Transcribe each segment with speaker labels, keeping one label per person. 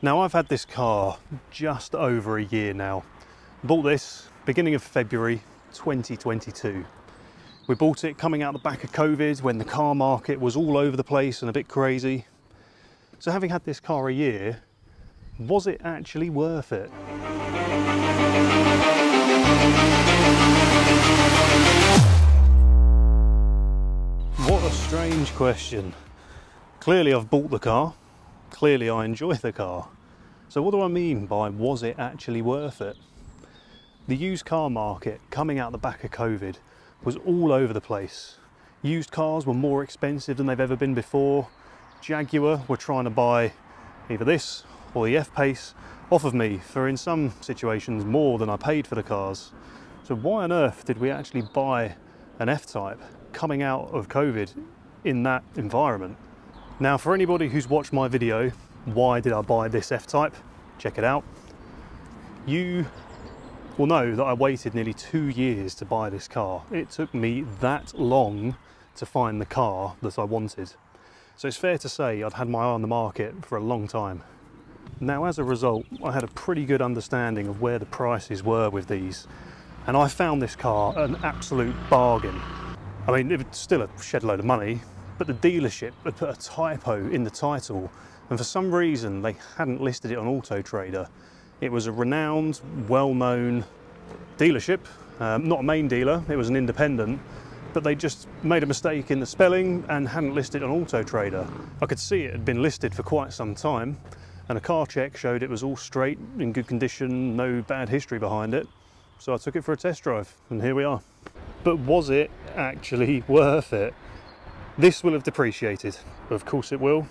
Speaker 1: Now I've had this car just over a year now. Bought this beginning of February 2022. We bought it coming out the back of COVID when the car market was all over the place and a bit crazy. So having had this car a year, was it actually worth it? What a strange question. Clearly I've bought the car. Clearly I enjoy the car. So what do I mean by was it actually worth it? The used car market coming out the back of COVID was all over the place. Used cars were more expensive than they've ever been before. Jaguar were trying to buy either this or the F-Pace off of me for, in some situations, more than I paid for the cars. So why on earth did we actually buy an F-Type coming out of COVID in that environment? Now, for anybody who's watched my video, why did I buy this F-Type? Check it out. You will know that I waited nearly 2 years to buy this car. It took me that long to find the car that I wanted. So it's fair to say I'd had my eye on the market for a long time. Now, as a result, I had a pretty good understanding of where the prices were with these, and I found this car an absolute bargain. I mean, it was still a shed load of money, but the dealership had put a typo in the title, and for some reason they hadn't listed it on Auto Trader. It was a renowned, well-known dealership, not a main dealer, it was an independent, but they just made a mistake in the spelling and hadn't listed it on Auto Trader. I could see it had been listed for quite some time, and a car check showed it was all straight, in good condition, no bad history behind it. So I took it for a test drive, and here we are. But was it actually worth it? This will have depreciated, of course it will.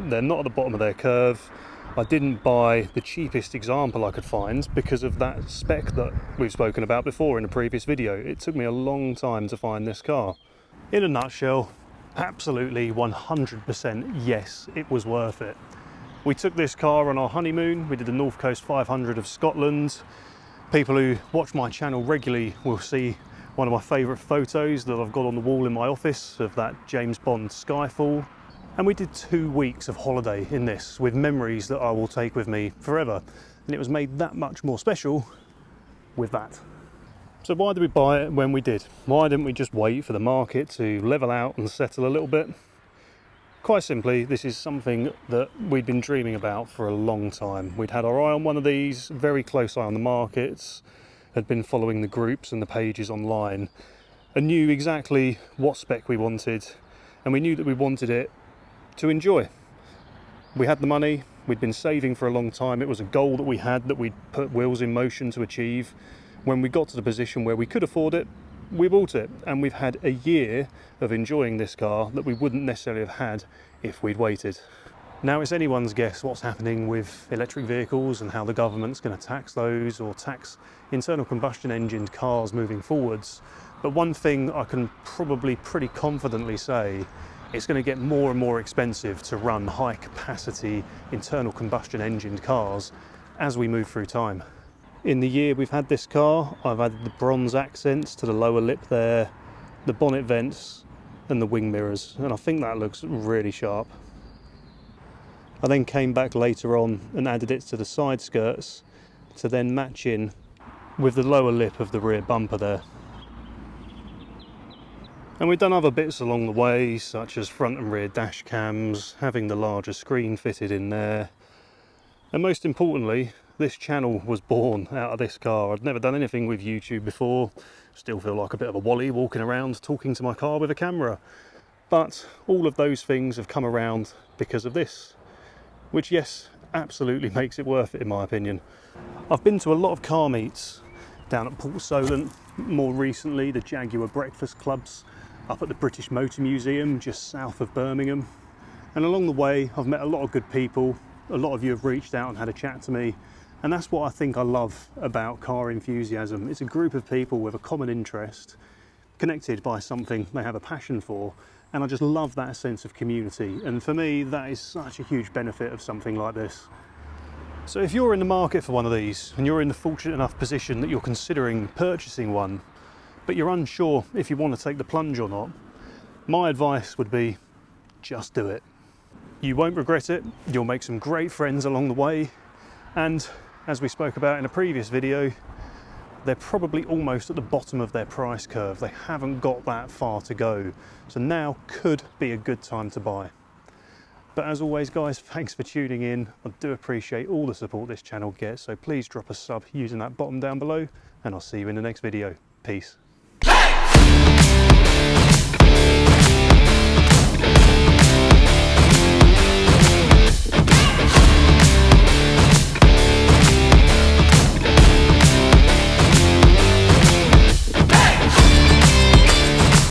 Speaker 1: They're not at the bottom of their curve. I didn't buy the cheapest example I could find because of that spec that we've spoken about before in a previous video. It took me a long time to find this car. In a nutshell, absolutely 100% yes, it was worth it. We took this car on our honeymoon. We did the North Coast 500 of Scotland. People who watch my channel regularly will see one of my favourite photos that I've got on the wall in my office of that James Bond Skyfall. And we did 2 weeks of holiday in this with memories that I will take with me forever. And it was made that much more special with that. So why did we buy it when we did? Why didn't we just wait for the market to level out and settle a little bit? Quite simply, this is something that we'd been dreaming about for a long time. We'd had our eye on one of these, very close eye on the markets, had been following the groups and the pages online, and knew exactly what spec we wanted, and we knew that we wanted it to enjoy. We had the money, we'd been saving for a long time, it was a goal that we had that we'd put wheels in motion to achieve. When we got to the position where we could afford it, we bought it, and we've had a year of enjoying this car that we wouldn't necessarily have had if we'd waited. Now, it's anyone's guess what's happening with electric vehicles and how the government's going to tax those or tax internal combustion engined cars moving forwards. But one thing I can probably pretty confidently say, it's going to get more and more expensive to run high capacity internal combustion engined cars as we move through time. In the year we've had this car, I've added the bronze accents to the lower lip there, the bonnet vents and the wing mirrors, and I think that looks really sharp. I then came back later on and added it to the side skirts to then match in with the lower lip of the rear bumper there. And we've done other bits along the way, such as front and rear dash cams, having the larger screen fitted in there. And most importantly, this channel was born out of this car. I'd never done anything with YouTube before. Still feel like a bit of a wally walking around talking to my car with a camera. But all of those things have come around because of this, which, yes, absolutely makes it worth it in my opinion. I've been to a lot of car meets down at Port Solent, more recently the Jaguar Breakfast Clubs up at the British Motor Museum just south of Birmingham. And along the way I've met a lot of good people. A lot of you have reached out and had a chat to me, and that's what I think I love about Car Enthusiasm. It's a group of people with a common interest, connected by something they have a passion for, and I just love that sense of community, and for me that is such a huge benefit of something like this. So if you're in the market for one of these and you're in the fortunate enough position that you're considering purchasing one but you're unsure if you want to take the plunge or not, my advice would be just do it. You won't regret it, you'll make some great friends along the way, and as we spoke about in a previous video, they're probably almost at the bottom of their price curve. They haven't got that far to go, so now could be a good time to buy. But as always guys, thanks for tuning in. I do appreciate all the support this channel gets, so please drop a sub using that button down below, and I'll see you in the next video. Peace.